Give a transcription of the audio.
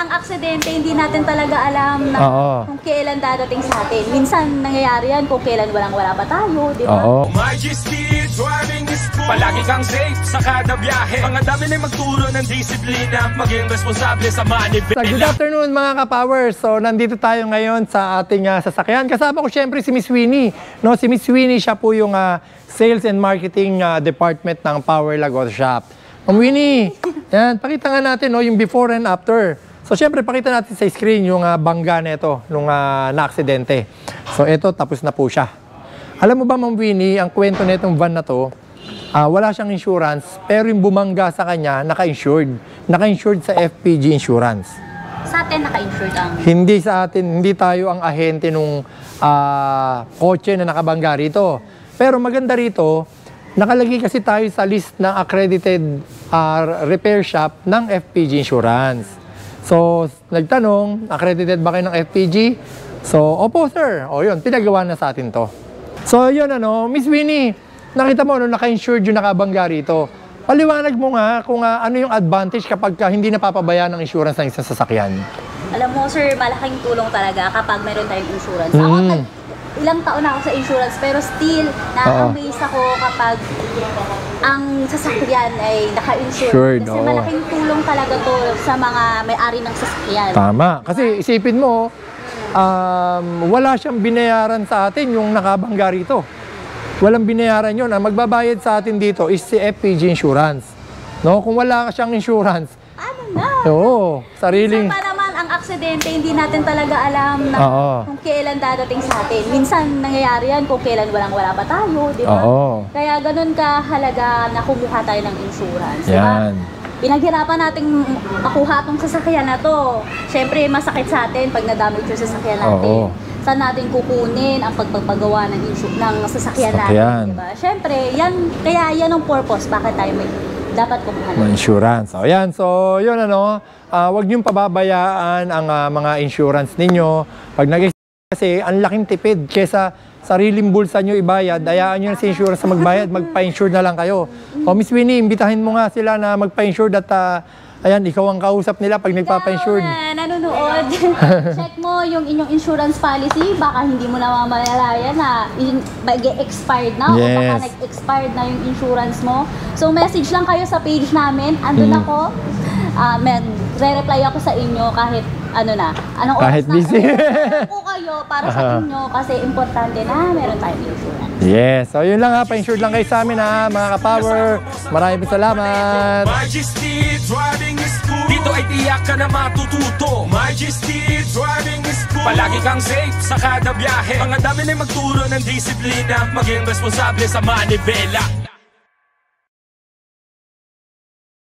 ang aksidente, hindi natin talaga alam na kung kailan dadating sa atin. Minsan nangyayari yan kung kailan walang-wala pa tayo, di ba? Majesty, driving is cool. Palagi kang safe sa kada biyahe. Mga dami na magturo ng disiplina, maging responsable sa manibela. Good afternoon mga ka-powers. So nandito tayo ngayon sa ating sasakyan. Kasama ko syempre si Miss Winnie. No, si Miss Winnie, siya po yung Sales and Marketing Department ng Power Lagos Shop. Winnie, yan, pakita nga natin yung before and after. So, syempre, pakita natin sa screen yung bangga nito nung na-aksidente. So, ito, tapos na po siya. Alam mo ba, Ma'am Winnie, ang kwento nitong van na to, wala siyang insurance, pero yung bumangga sa kanya, naka-insured. Naka-insured sa FPG Insurance. Sa atin, naka-insured ang... Hindi sa atin, hindi tayo ang ahente nung kotse na nakabangga rito. Pero maganda rito, nakalagay kasi tayo sa list ng accredited repair shop ng FPG Insurance. So, nagtanong, accredited ba kayo ng FPG? So, opo sir. O yun, pinagawa na sa atin to. So, yun Miss Winnie, nakita mo naka-insured yung nakabangga rito. Paliwanag mo nga kung ano yung advantage kapag hindi napapabayaan ng insurance ng isang sasakyan. Alam mo sir, malaking tulong talaga kapag meron tayong insurance. Ako, ilang taon na ako sa insurance, pero still, na-amaze ako kapag ang sasakyan ay naka-insure. Kasi malaking tulong talaga to sa mga may-ari ng sasakyan. Tama. Kasi isipin mo, wala siyang binayaran sa atin yung nakabangga rito. Walang binayaran yun. Ang magbabayad sa atin dito is si FPG Insurance. No? Kung wala siyang insurance, ano na? Oo, sariling... Ang aksidente, hindi natin talaga alam na kung kailan dadating sa atin. Minsan nangyayari yan kung kailan walang-wala pa tayo, di ba? Kaya ganun kahalaga na kumuha tayo ng insurance. Yan. Diba? Pinaghirapan nating makuha itong sasakyan na to. Siyempre, masakit sa atin pag nadamage yung sasakyan natin. Saan natin kukunin ang pagpapagawa ng sasakyan natin, diba? Siyempre, kaya yan ang purpose bakit tayo dapat kumuha ng insurance. So, yan. So, yun huwag niyong pababayaan ang mga insurance ninyo. Pag kasi ang laking tipid kesa sariling bulsa nyo ibayad, hayaan nyo na si insurance na magbayad, magpa-insure na lang kayo. O Miss Winnie, imbitahin mo nga sila na magpa-insure at ayan, ikaw ang kausap nila pag nagpapa-insure. Nanonood. Check mo yung inyong insurance policy, baka hindi mo na mamalalayan na mag-expired na o baka nag-expired na yung insurance mo. So message lang kayo sa page namin, andun ako. Re-reply ako sa inyo kahit anong kahit oras busy. po kayo para sa inyo kasi importante na meron tayong insurance. Yes, so yun lang pa-insured lang kayo sa amin mga ka-power. Maraming salamat. Majesty, driving is cool. Dito ay tiyak ka na matututo. Majesty, driving is cool. Palagi kang safe sa kada biyahe. Mga dami na magturo ng disiplina, maging responsable sa manibela.